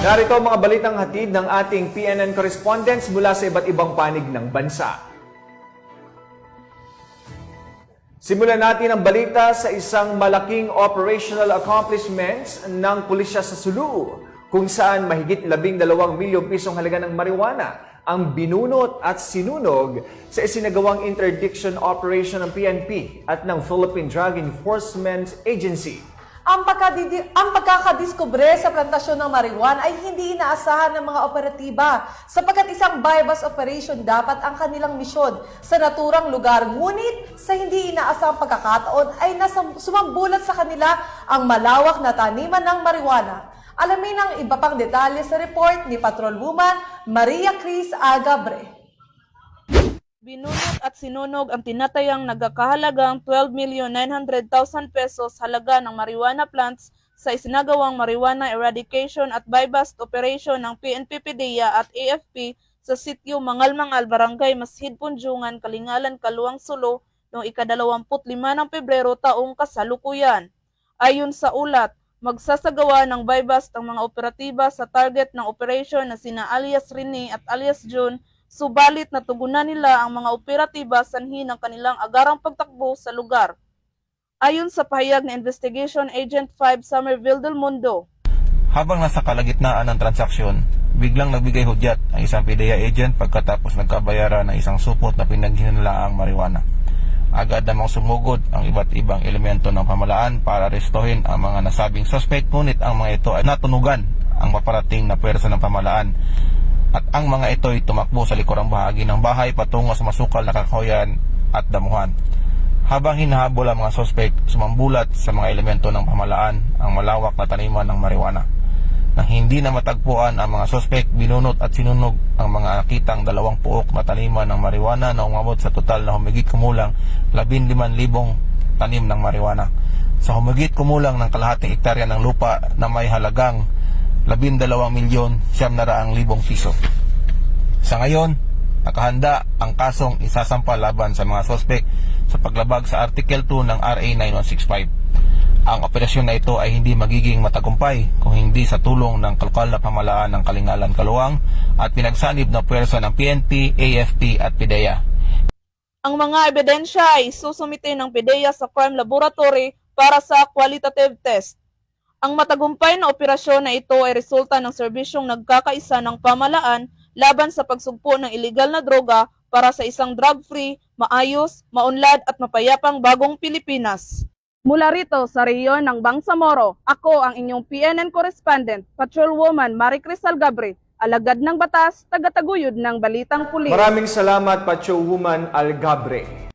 Narito ang mga balitang hatid ng ating PNN correspondents mula sa iba't ibang panig ng bansa. Simulan natin ang balita sa isang malaking operational accomplishments ng pulisya sa Sulu, kung saan mahigit 12 milyong pisong halaga ng marijuana ang binunot at sinunog sa isinagawang interdiction operation ng PNP at ng Philippine Drug Enforcement Agency. Ang pagkakadiskubre sa plantasyon ng marijuana ay hindi inaasahan ng mga operatiba sapagkat isang buy-bust operation dapat ang kanilang misyon sa naturang lugar. Ngunit sa hindi inaasahang pagkakataon ay sumambulat sa kanila ang malawak na taniman ng marijuana. Alamin ang iba pang detalye sa report ni Patrolwoman Maria Cris Agabre. Binunot at sinunog ang tinatayang nagkakahalagang 12,900,000 pesos halaga ng marijuana plants sa isinagawang marijuana eradication at buy-bust operation ng PNP-PDEA at AFP sa sitio Mangal-Mangal, Barangay Masjid Punjungan, Kalingalan, Kaluang, Sulu noong ika-25 ng Pebrero taong kasalukuyan. Ayon sa ulat, magsasagawa ng buy-bust ang mga operatiba sa target ng operation na sina alias Rene at alias June. Subalit natugunan nila ang mga operatiba sanhi ng kanilang agarang pagtakbo sa lugar. Ayon sa pahayag ng Investigation Agent 5 Somerville del Mundo. Habang nasa kalagitnaan ng transaksyon, biglang nagbigay hudyat ang isang PDEA agent pagkatapos nagkabayaran ng isang supot na pinaghinalaang marijuana. Agad namang sumugod ang iba't ibang elemento ng pamahalaan para arestuhin ang mga nasabing suspect, ngunit ang mga ito ay natunugan ang maparating na pwersa ng pamahalaan. At ang mga ito ay tumakbo sa likurang bahagi ng bahay patungo sa masukal na kakahuyan at damuhan. Habang hinahabol ang mga sospek, sumambulat sa mga elemento ng pamahalaan ang malawak na taniman ng marijuana. Nang hindi na matagpuan ang mga sospek, binunot at sinunog ang mga nakitang 2 puok na taniman ng marijuana na umabot sa total na humigit kumulang 15,000 tanim ng marijuana. Sa humigit kumulang ng kalahating hektarya ng lupa na may halagang 12,900,000 piso. Sa ngayon, nakahanda ang kasong isasampa laban sa mga sospek sa paglabag sa Article 2 ng RA 9165. Ang operasyon na ito ay hindi magiging matagumpay kung hindi sa tulong ng lokal na pamahalaan ng Kalingalan, Kaluang at pinagsanib na puwersa ng PNP, AFP at PDEA. Ang mga ebidensya ay susumite ng PDEA sa crime laboratory para sa qualitative test. Ang matagumpay na operasyon na ito ay resulta ng serbisyong nagkakaisa ng pamahalaan laban sa pagsugpo ng iligal na droga para sa isang drug-free, maayos, maunlad at mapayapang bagong Pilipinas. Mula rito sa rehiyon ng Bangsamoro, ako ang inyong PNN correspondent, Patrolwoman Maria Cris Agabre, alagad ng batas, tagataguyod ng balitang pulis. Maraming salamat, Patrolwoman Agabre.